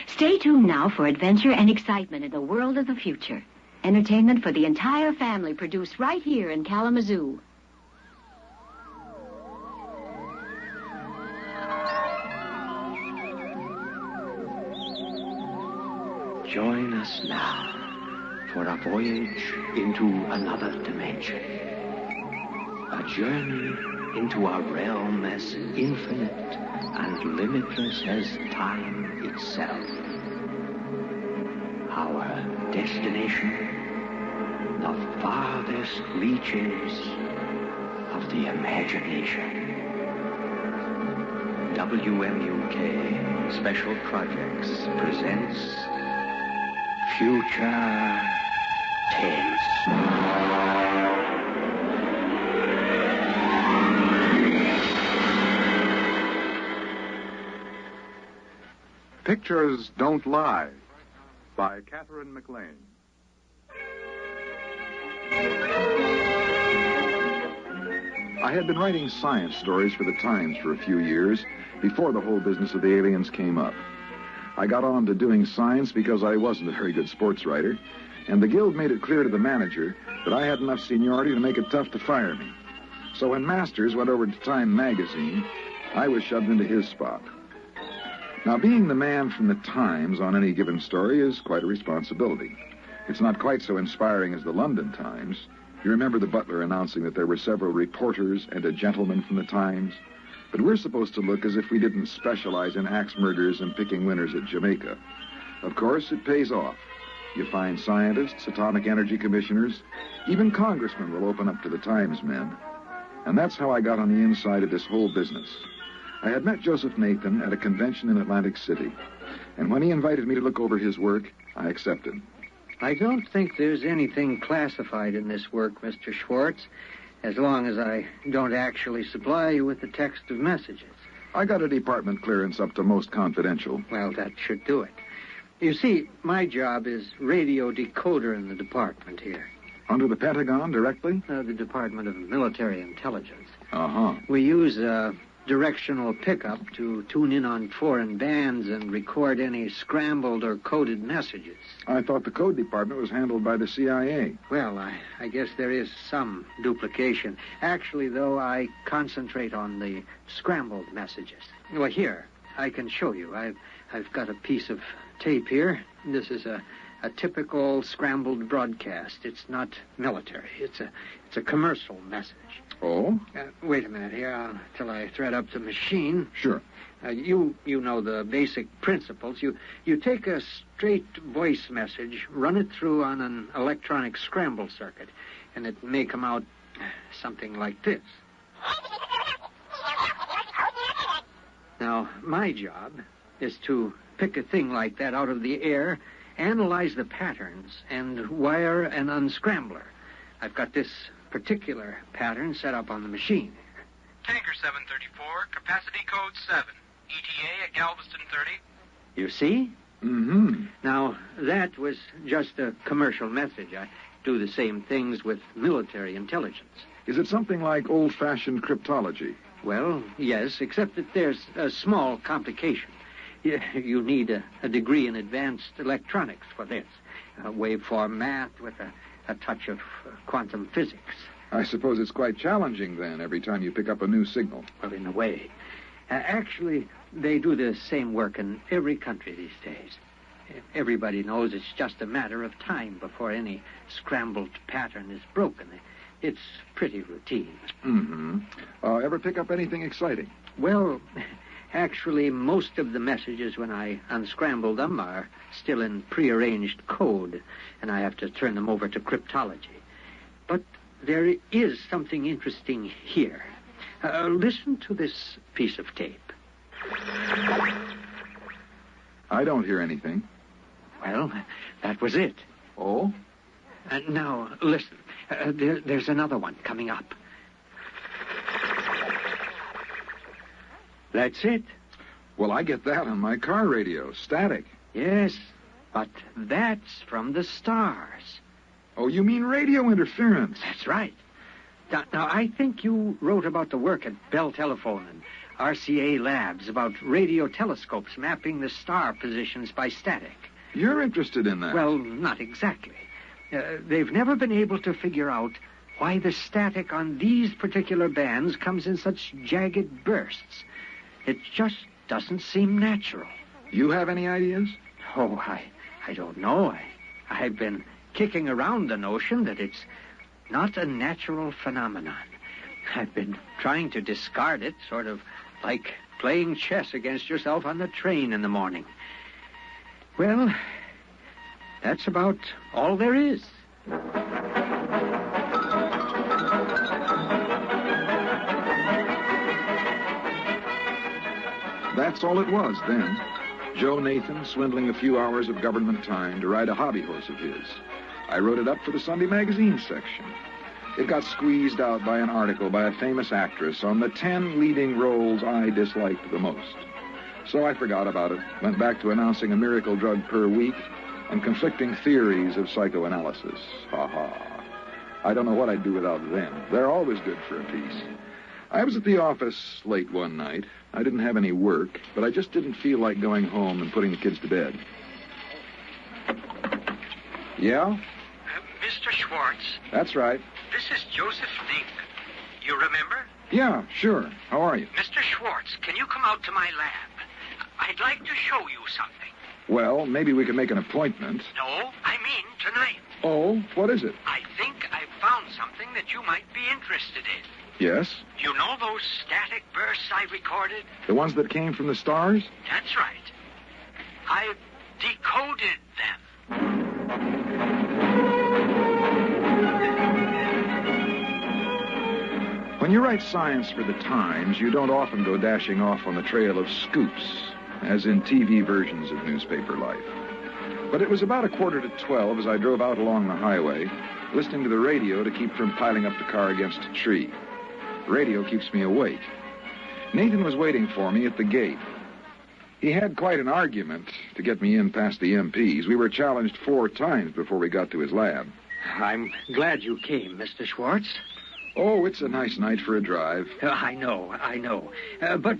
Stay tuned now for adventure and excitement in the world of the future. Entertainment for the entire family produced right here in Kalamazoo. Join us now for a voyage into another dimension. A journey into a realm as infinite and limitless as time itself. Our destination, the farthest reaches of the imagination. WMUK Special Projects presents Future Tense. Pictures Don't Lie by Catherine McLean. I had been writing science stories for the Times for a few years before the whole business of the aliens came up. I got on to doing science because I wasn't a very good sports writer, and the Guild made it clear to the manager that I had enough seniority to make it tough to fire me. So when Masters went over to Time magazine, I was shoved into his spot. Now, being the man from the Times on any given story is quite a responsibility. It's not quite so inspiring as the London Times. You remember the butler announcing that there were several reporters and a gentleman from the Times? But we're supposed to look as if we didn't specialize in axe murders and picking winners at Jamaica. Of course, it pays off. You find scientists, atomic energy commissioners, even congressmen will open up to the Times men. And that's how I got on the inside of this whole business. I had met Joseph Nathan at a convention in Atlantic City, and when he invited me to look over his work, I accepted. I don't think there's anything classified in this work, Mr. Schwartz, as long as I don't actually supply you with the text of messages. I got a department clearance up to most confidential. Well, that should do it. You see, my job is radio decoder in the department here. Under the Pentagon, directly? The Department of Military Intelligence. Uh-huh. We use directional pickup to tune in on foreign bands and record any scrambled or coded messages. I thought the code department was handled by the CIA. Well, I guess there is some duplication. Actually, though, I concentrate on the scrambled messages. Well, here, I can show you. I've got a piece of tape here. This is a typical scrambled broadcast. It's not military. It's a commercial message. Oh? Wait a minute here till I thread up the machine. Sure. You know the basic principles. You take a straight voice message, run it through on an electronic scramble circuit, and it may come out something like this. Now, my job is to pick a thing like that out of the air, analyze the patterns, and wire an unscrambler. I've got this particular pattern set up on the machine. Tanker 734, capacity code 7. ETA at Galveston 30. You see? Mm-hmm. Now, that was just a commercial message. I do the same things with military intelligence. Is it something like old-fashioned cryptology? Well, yes, except that there's a small complication. You need a degree in advanced electronics for this. Waveform math with a touch of quantum physics. I suppose it's quite challenging, then, every time you pick up a new signal. Well, in a way. Actually, they do the same work in every country these days. Everybody knows it's just a matter of time before any scrambled pattern is broken. It's pretty routine. Mm-hmm. Ever pick up anything exciting? Well, actually, most of the messages when I unscramble them are still in prearranged code, and I have to turn them over to cryptology. But there is something interesting here. Listen to this piece of tape. I don't hear anything. Well, that was it. Oh? Now, listen. There's another one coming up. That's it. Well, I get that on my car radio, static. Yes, but that's from the stars. Oh, you mean radio interference? That's right. Now, I think you wrote about the work at Bell Telephone and RCA labs about radio telescopes mapping the star positions by static. You're interested in that? Well, not exactly. They've never been able to figure out why the static on these particular bands comes in such jagged bursts. It just doesn't seem natural. You have any ideas? Oh, I don't know. I've been kicking around the notion that it's not a natural phenomenon. I've been trying to discard it, sort of like playing chess against yourself on the train in the morning. Well, that's about all there is. That's all it was then. Joe Nathan swindling a few hours of government time to ride a hobby horse of his. I wrote it up for the Sunday magazine section. It got squeezed out by an article by a famous actress on the 10 leading roles I disliked the most. So I forgot about it, went back to announcing a miracle drug per week and conflicting theories of psychoanalysis. Ha ha. I don't know what I'd do without them. They're always good for a piece. I was at the office late one night. I didn't have any work, but I just didn't feel like going home and putting the kids to bed. Yeah? Mr. Schwartz, That's right. this is Joseph Dink. You remember? Yeah, sure. How are you? Mr. Schwartz, can you come out to my lab? I'd like to show you something. Well, maybe we can make an appointment. No, I mean tonight. Oh, what is it? I think I've found something that you might be interested in. Yes? You know those static bursts I recorded? The ones that came from the stars? That's right. I've decoded them. When you write science for the Times, you don't often go dashing off on the trail of scoops, as in TV versions of newspaper life. But it was about 11:45 as I drove out along the highway, listening to the radio to keep from piling up the car against a tree. Radio keeps me awake. Nathan was waiting for me at the gate. He had quite an argument to get me in past the MPs. We were challenged 4 times before we got to his lab. I'm glad you came, Mr. Schwartz. Oh, it's a nice night for a drive. I know. But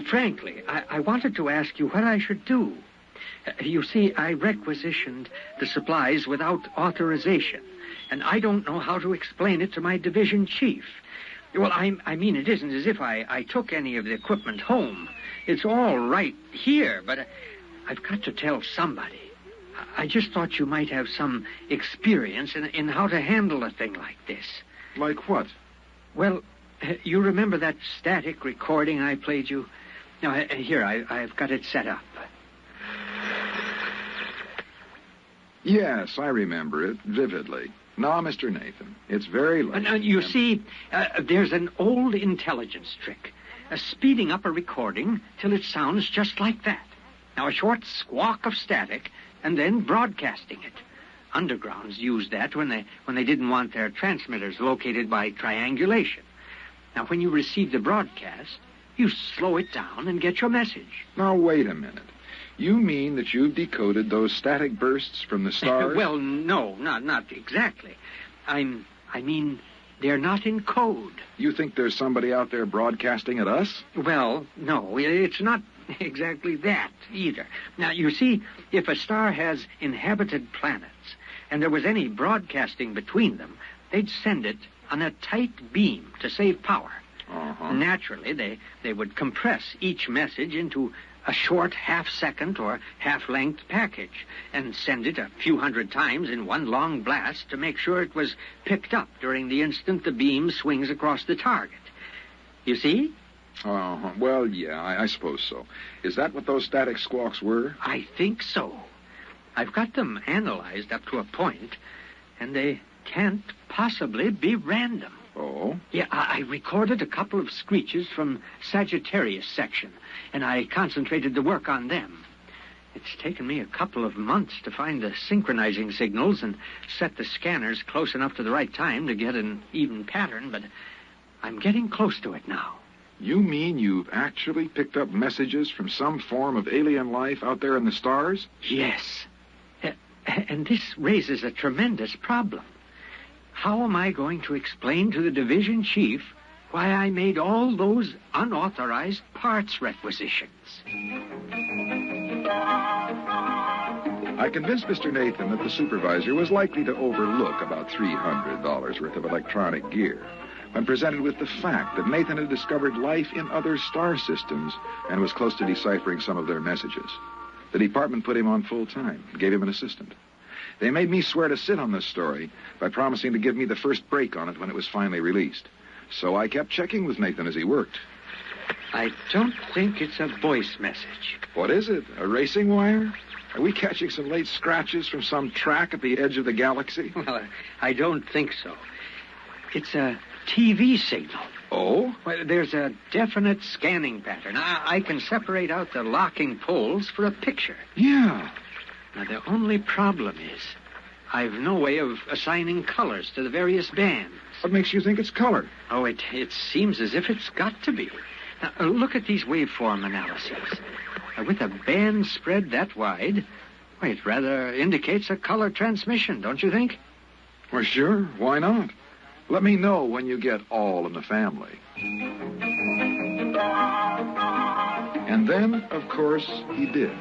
frankly, I wanted to ask you what I should do. You see, I requisitioned the supplies without authorization, and I don't know how to explain it to my division chief. Well, I mean, it isn't as if I took any of the equipment home. It's all right here, but I've got to tell somebody. I just thought you might have some experience in how to handle a thing like this. Like what? Well, you remember that static recording I played you? Now, here, I've got it set up. Yes, I remember it vividly. Now, Mr. Nathan, it's very late. You see, there's an old intelligence trick. Speeding up a recording till it sounds just like that. Now, a short squawk of static, and then broadcasting it. Undergrounds used that when they didn't want their transmitters located by triangulation. Now, when you receive the broadcast, you slow it down and get your message. Now, wait a minute. You mean that you've decoded those static bursts from the stars? Well, no, not exactly. I mean, they're not in code. You think there's somebody out there broadcasting at us? Well, no, it's not exactly that either. Now, you see, if a star has inhabited planets and there was any broadcasting between them, they'd send it on a tight beam to save power. Uh-huh. Naturally, they would compress each message into a short half-second or half-length package and send it a few hundred times in one long blast to make sure it was picked up during the instant the beam swings across the target. You see? Uh-huh. Well, yeah, I suppose so. Is that what those static squawks were? I think so. I've got them analyzed up to a point, and they can't possibly be random. Oh? Yeah, I recorded a couple of screeches from Sagittarius section, and I concentrated the work on them. It's taken me a couple of months to find the synchronizing signals and set the scanners close enough to the right time to get an even pattern, but I'm getting close to it now. You mean you've actually picked up messages from some form of alien life out there in the stars? Yes. And this raises a tremendous problem. How am I going to explain to the division chief why I made all those unauthorized parts requisitions. I convinced Mr. Nathan that the supervisor was likely to overlook about $300 worth of electronic gear when presented with the fact that Nathan had discovered life in other star systems and was close to deciphering some of their messages. The department put him on full time, gave him an assistant. They made me swear to sit on this story by promising to give me the first break on it when it was finally released. So I kept checking with Nathan as he worked. I don't think it's a voice message. What is it? A racing wire? Are we catching some late scratches from some track at the edge of the galaxy? Well, I don't think so. It's a TV signal. Oh? Well, there's a definite scanning pattern. I can separate out the locking poles for a picture. Yeah. Now, the only problem is I've no way of assigning colors to the various bands. What makes you think it's color? Oh, it seems as if it's got to be. Now, look at these waveform analyses. With a band spread that wide, well, it rather indicates a color transmission, don't you think? Well, sure. Why not? Let me know when you get all in the family. And then, of course, he did.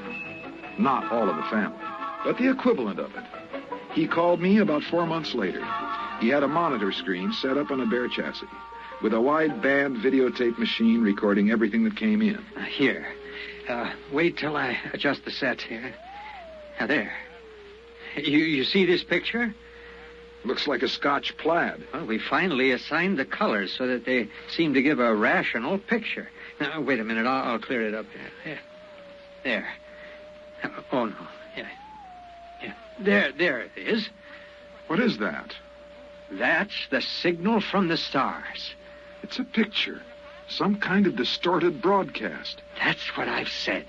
Not all in the family, but the equivalent of it. He called me about 4 months later. He had a monitor screen set up on a bare chassis with a wide-band videotape machine recording everything that came in. Here. Wait till I adjust the set here. Now, there. You see this picture? Looks like a Scotch plaid. Well, we finally assigned the colors so that they seem to give a rational picture. Now, wait a minute. I'll clear it up. There. Oh, no. Yeah. There it is. What is that? That's the signal from the stars. It's a picture. Some kind of distorted broadcast. That's what I've said.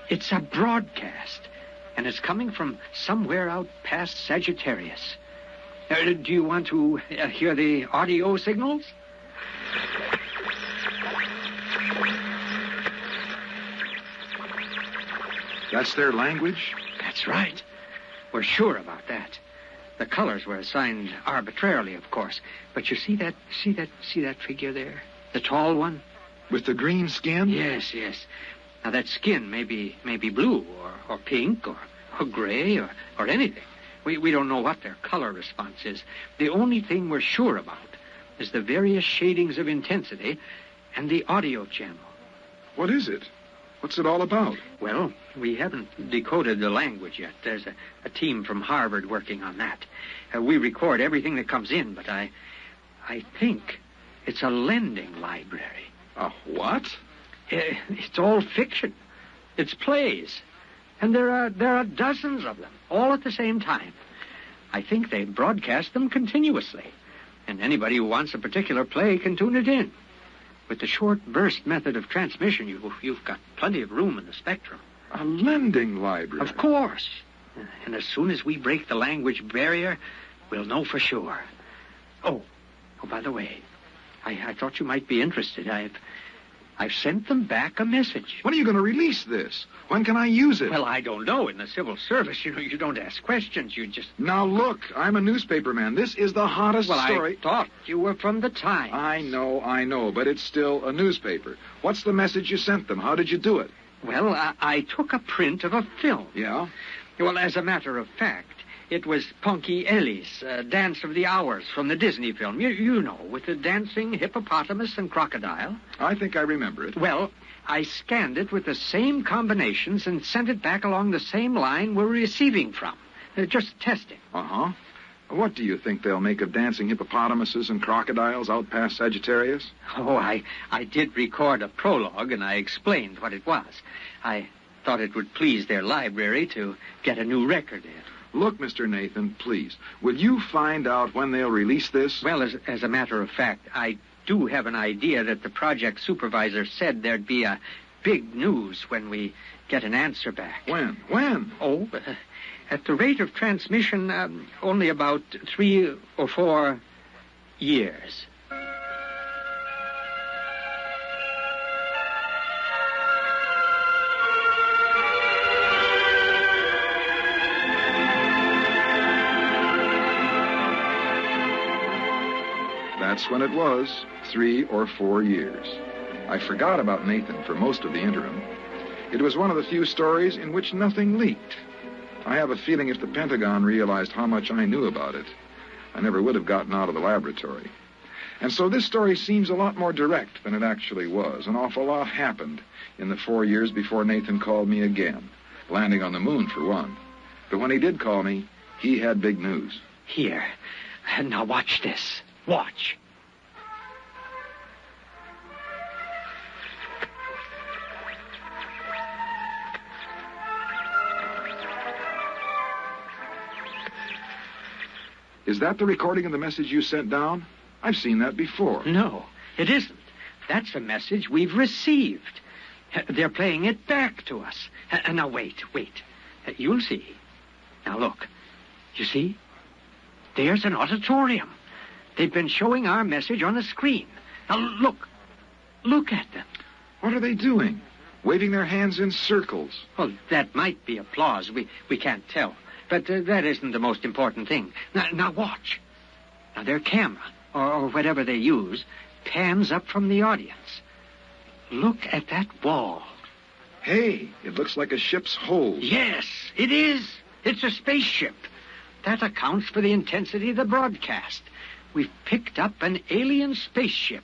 It's a broadcast. And it's coming from somewhere out past Sagittarius. Do you want to hear the audio signals? That's their language? That's right. We're sure about that. The colors were assigned arbitrarily, of course. But you see that figure there? The tall one? With the green skin? Yes. Now, that skin may be blue or pink or gray or anything. We don't know what their color response is. The only thing we're sure about is the various shadings of intensity and the audio channel. What is it? What's it all about? Well, we haven't decoded the language yet. There's a team from Harvard working on that. We record everything that comes in, but I think it's a lending library. A what? It's all fiction. It's plays. And there are dozens of them, all at the same time. I think they broadcast them continuously. And anybody who wants a particular play can tune it in. With the short burst method of transmission, you've got plenty of room in the spectrum. A lending library? Of course. And as soon as we break the language barrier, we'll know for sure. Oh, by the way, I thought you might be interested. I've sent them back a message. When are you going to release this? When can I use it? Well, I don't know. In the civil service, you don't ask questions. You just... Now, look, I'm a newspaper man. This is the hottest story. I thought you were from the Times. I know, but it's still a newspaper. What's the message you sent them? How did you do it? Well, I took a print of a film. Yeah? Well, as a matter of fact, it was Punky Ellie's Dance of the Hours from the Disney film. You know, with the dancing hippopotamus and crocodile. I think I remember it. Well, I scanned it with the same combinations and sent it back along the same line we're receiving from. Just testing. Uh-huh. What do you think they'll make of dancing hippopotamuses and crocodiles out past Sagittarius? Oh, I did record a prologue, and I explained what it was. I thought it would please their library to get a new record in. Look, Mr. Nathan, please, will you find out when they'll release this? Well, as a matter of fact, I do have an idea that the project supervisor said there'd be a big news when we get an answer back. When? Oh, at the rate of transmission, only about 3 or 4 years. that's when it was, 3 or 4 years. I forgot about Nathan for most of the interim. It was one of the few stories in which nothing leaked. I have a feeling if the Pentagon realized how much I knew about it, I never would have gotten out of the laboratory. And so this story seems a lot more direct than it actually was. An awful lot happened in the 4 years before Nathan called me again, landing on the moon for one. But when he did call me, he had big news. Here. Now watch this. Watch. Is that the recording of the message you sent down? I've seen that before. No, it isn't. That's a message we've received. They're playing it back to us. Now, wait. You'll see. Now, look. You see? There's an auditorium. They've been showing our message on a screen. Now, look. Look at them. What are they doing? Waving their hands in circles. Well, that might be applause. We can't tell. But that isn't the most important thing. Now watch. Now, their camera, or whatever they use, pans up from the audience. Look at that wall. Hey, it looks like a ship's hold. Yes, it is. It's a spaceship. That accounts for the intensity of the broadcast. We've picked up an alien spaceship,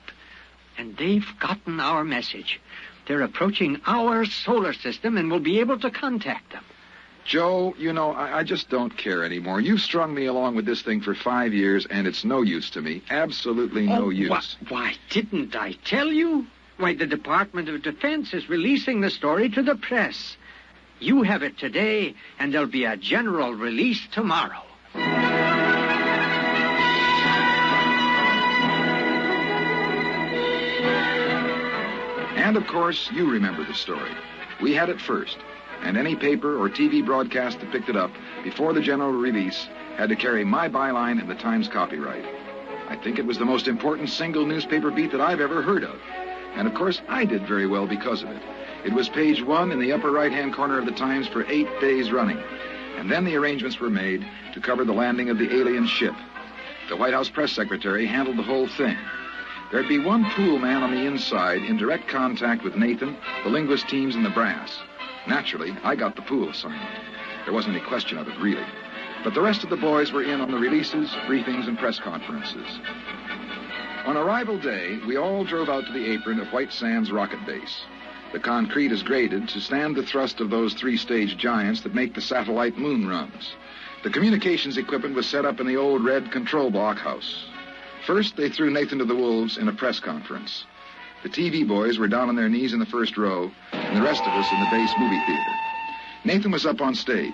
and they've gotten our message. They're approaching our solar system, and we'll be able to contact them. Joe, you know, I just don't care anymore. You've strung me along with this thing for 5 years, and it's no use to me. Absolutely no use. Why didn't I tell you? Why, the Department of Defense is releasing the story to the press. You have it today, and there'll be a general release tomorrow. And, of course, you remember the story. We had it first. And any paper or TV broadcast that picked it up before the general release had to carry my byline and the Times copyright. I think it was the most important single newspaper beat that I've ever heard of. And, of course, I did very well because of it. It was page 1 in the upper right-hand corner of the Times for 8 days running. And then the arrangements were made to cover the landing of the alien ship. The White House press secretary handled the whole thing. There'd be one pool man on the inside in direct contact with Nathan, the linguist teams, and the brass. Naturally, I got the pool assignment. There wasn't any question of it, really. But the rest of the boys were in on the releases, briefings, and press conferences. On arrival day, we all drove out to the apron of White Sands Rocket Base. The concrete is graded to stand the thrust of those 3-stage giants that make the satellite moon runs. The communications equipment was set up in the old red control block house. First, they threw Nathan to the wolves in a press conference. The TV boys were down on their knees in the first row, and the rest of us in the base movie theater. Nathan was up on stage.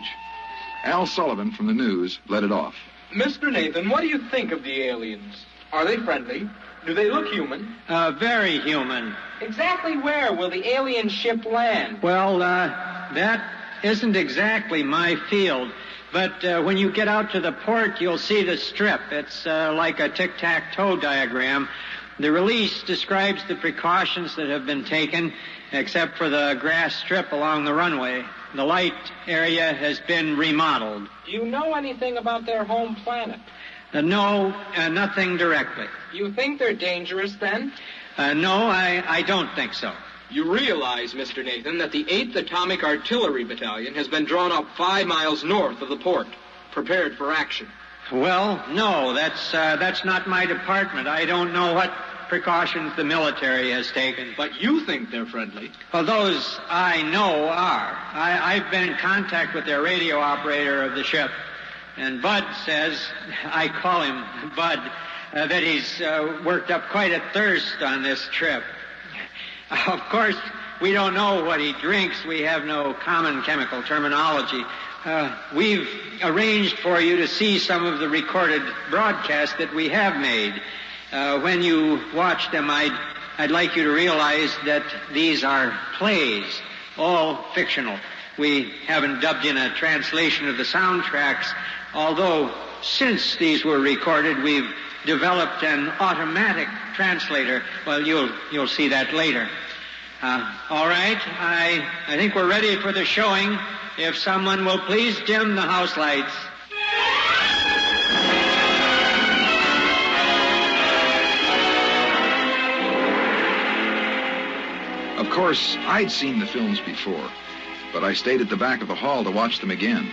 Al Sullivan from the news led it off. Mr. Nathan, what do you think of the aliens? Are they friendly? Do they look human? Very human. Exactly where will the alien ship land? Well, that isn't exactly my field. But when you get out to the port, you'll see the strip. It's like a tic-tac-toe diagram. The release describes the precautions that have been taken, except for the grass strip along the runway. The light area has been remodeled. Do you know anything about their home planet? No, nothing directly. You think they're dangerous, then? No, I don't think so. You realize, Mr. Nathan, that the 8th Atomic Artillery Battalion has been drawn up 5 miles north of the port, prepared for action. Well, no, that's not my department. I don't know what precautions the military has taken. But you think they're friendly? Well, those I know are. I've been in contact with their radio operator of the ship, and Bud says, I call him Bud, that he's worked up quite a thirst on this trip. Of course, we don't know what he drinks. We have no common chemical terminology. We've arranged for you to see some of the recorded broadcasts that we have made. When you watch them, I'd like you to realize that these are plays, all fictional. We haven't dubbed in a translation of the soundtracks, although since these were recorded, we've developed an automatic translator. Well, you'll see that later. All right, I think we're ready for the showing. If someone will please dim the house lights. course, I'd seen the films before, but I stayed at the back of the hall to watch them again.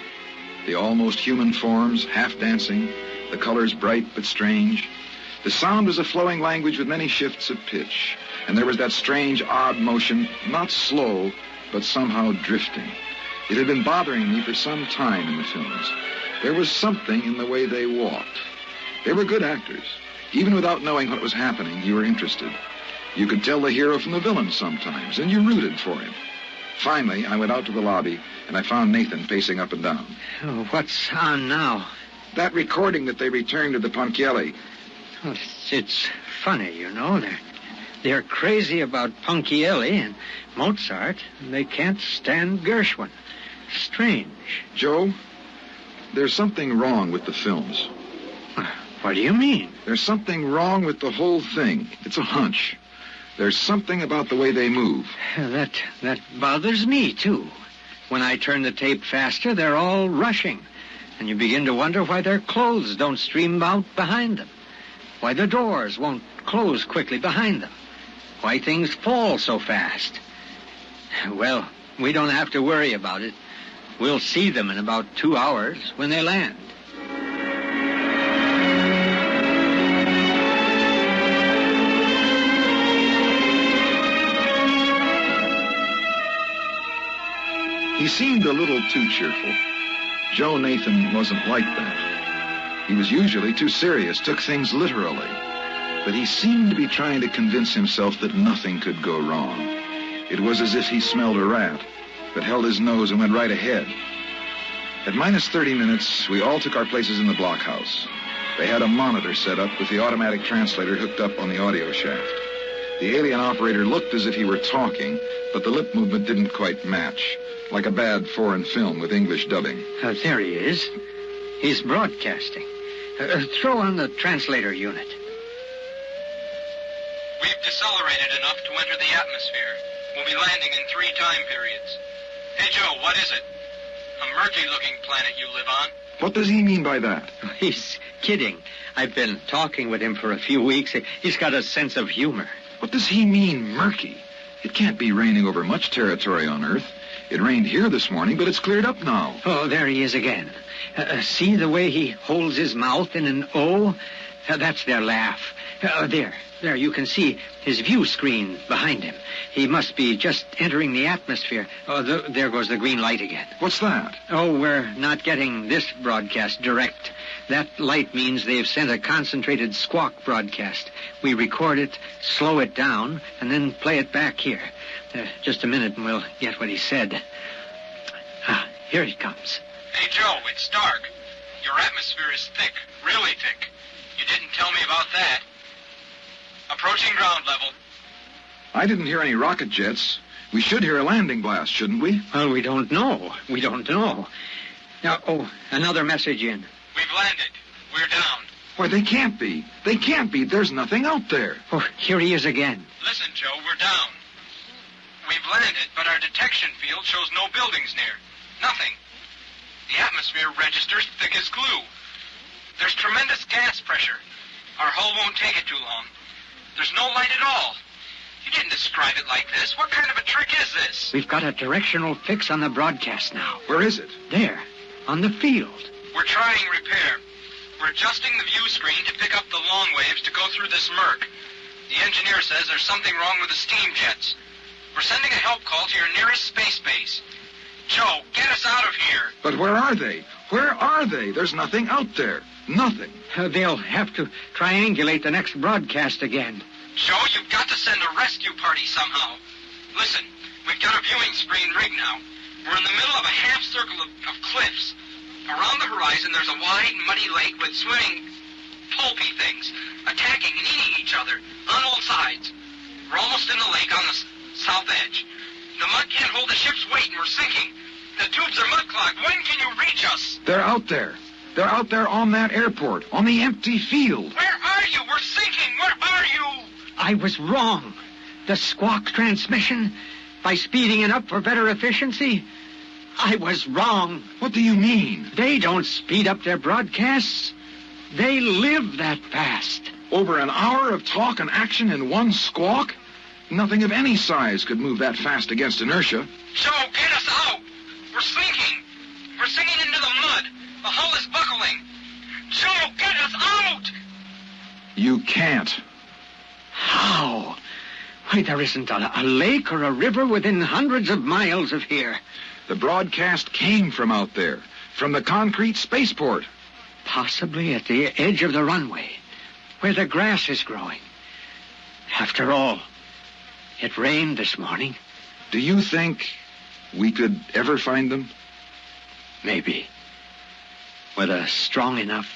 The almost human forms, half dancing, the colors bright but strange. The sound was a flowing language with many shifts of pitch, and there was that strange, odd motion, not slow, but somehow drifting. It had been bothering me for some time in the films. There was something in the way they walked. They were good actors. Even without knowing what was happening, you were interested. You could tell the hero from the villain sometimes, and you rooted for him. Finally, I went out to the lobby, and I found Nathan pacing up and down. Oh, what's on now? That recording that they returned to the Ponchielli. Oh, it's funny, you know. They're crazy about Ponchielli and Mozart, and they can't stand Gershwin. Strange. Joe, there's something wrong with the films. What do you mean? There's something wrong with the whole thing. It's a hunch. There's something about the way they move. That bothers me, too. When I turn the tape faster, they're all rushing. And you begin to wonder why their clothes don't stream out behind them. Why the doors won't close quickly behind them. Why things fall so fast. Well, we don't have to worry about it. We'll see them in about 2 hours when they land. He seemed a little too cheerful. Joe Nathan wasn't like that. He was usually too serious, took things literally. But he seemed to be trying to convince himself that nothing could go wrong. It was as if he smelled a rat, but held his nose and went right ahead. At minus 30 minutes, we all took our places in the blockhouse. They had a monitor set up with the automatic translator hooked up on the audio shaft. The alien operator looked as if he were talking, but the lip movement didn't quite match, like a bad foreign film with English dubbing. There he is. He's broadcasting. Throw on the translator unit. We've decelerated enough to enter the atmosphere. We'll be landing in 3 time periods. Hey, Joe, what is it? A murky-looking planet you live on? What does he mean by that? He's kidding. I've been talking with him for a few weeks. He's got a sense of humor. What does he mean, murky? It can't be raining over much territory on Earth. It rained here this morning, but it's cleared up now. Oh, there he is again. See the way he holds his mouth in an O? That's their laugh. There, you can see his view screen behind him. He must be just entering the atmosphere. Oh, there goes the green light again. What's that? Oh, we're not getting this broadcast direct. That light means they've sent a concentrated squawk broadcast. We record it, slow it down, and then play it back here. Just a minute and we'll get what he said. Here he comes. Hey, Joe, it's dark. Your atmosphere is thick, really thick. You didn't tell me about that. Approaching ground level. I didn't hear any rocket jets. We should hear a landing blast, shouldn't we? Well, we don't know. We don't know. Now, another message in. We've landed. We're down. Why, they can't be. They can't be. There's nothing out there. Oh, here he is again. Listen, Joe, we're down. We've landed, but our detection field shows no buildings near. Nothing. The atmosphere registers thick as glue. There's tremendous gas pressure. Our hull won't take it too long. There's no light at all. You didn't describe it like this. What kind of a trick is this? We've got a directional fix on the broadcast now. Where is it? There, on the field. We're trying repair. We're adjusting the view screen to pick up the long waves to go through this murk. The engineer says there's something wrong with the steam jets. We're sending a help call to your nearest space base. Joe, get us out of here. But where are they? Where are they? There's nothing out there. Nothing. They'll have to triangulate the next broadcast again. Joe, you've got to send a rescue party somehow. Listen, we've got a viewing screen rigged now. We're in the middle of a half circle of cliffs. Around the horizon, there's a wide, muddy lake with swimming, pulpy things, attacking and eating each other on all sides. We're almost in the lake on the south edge. The mud can't hold the ship's weight, and we're sinking. The tubes are mud-clogged. When can you reach us? They're out there. They're out there on that airport, on the empty field. Where are you? We're sinking. Where are you? I was wrong. The squawk transmission, by speeding it up for better efficiency, I was wrong. What do you mean? They don't speed up their broadcasts. They live that fast. Over an hour of talk and action in one squawk? Nothing of any size could move that fast against inertia. Joe, get us out! We're sinking! We're sinking into the mud! The hull is buckling! Joe, get us out! You can't. How? Why, there isn't a lake or a river within hundreds of miles of here. The broadcast came from out there, from the concrete spaceport. Possibly at the edge of the runway, where the grass is growing. After all, it rained this morning. Do you think we could ever find them? Maybe. With a strong enough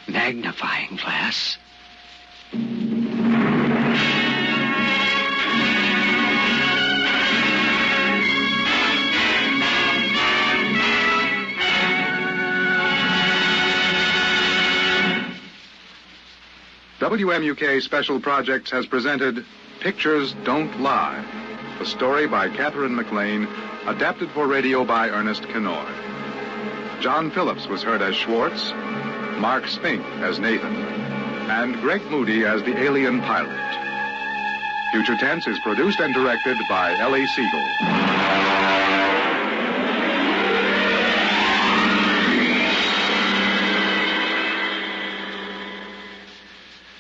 magnifying glass. WMUK Special Projects has presented Pictures Don't Lie, a story by Catherine McLean, adapted for radio by Ernest Kenoy. John Phillips was heard as Schwartz, Mark Spink as Nathan, and Greg Moody as the alien pilot. Future Tense is produced and directed by Eli Segal.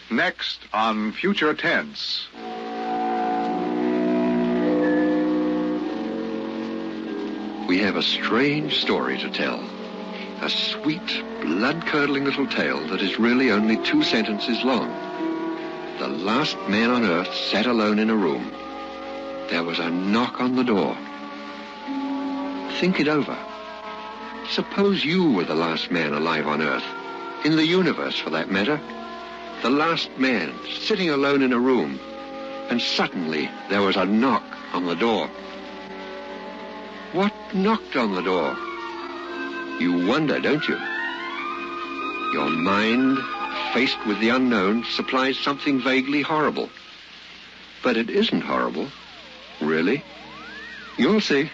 Next on Future Tense. We have a strange story to tell. A sweet, blood-curdling little tale that is really only 2 sentences long. The last man on Earth sat alone in a room. There was a knock on the door. Think it over. Suppose you were the last man alive on Earth, in the universe for that matter. The last man sitting alone in a room, and suddenly there was a knock on the door. What knocked on the door? You wonder, don't you? Your mind, faced with the unknown, supplies something vaguely horrible. But it isn't horrible, really. You'll see.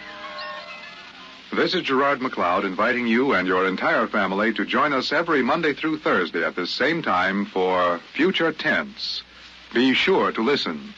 This is Gerard McLeod inviting you and your entire family to join us every Monday through Thursday at this same time for Future Tense. Be sure to listen.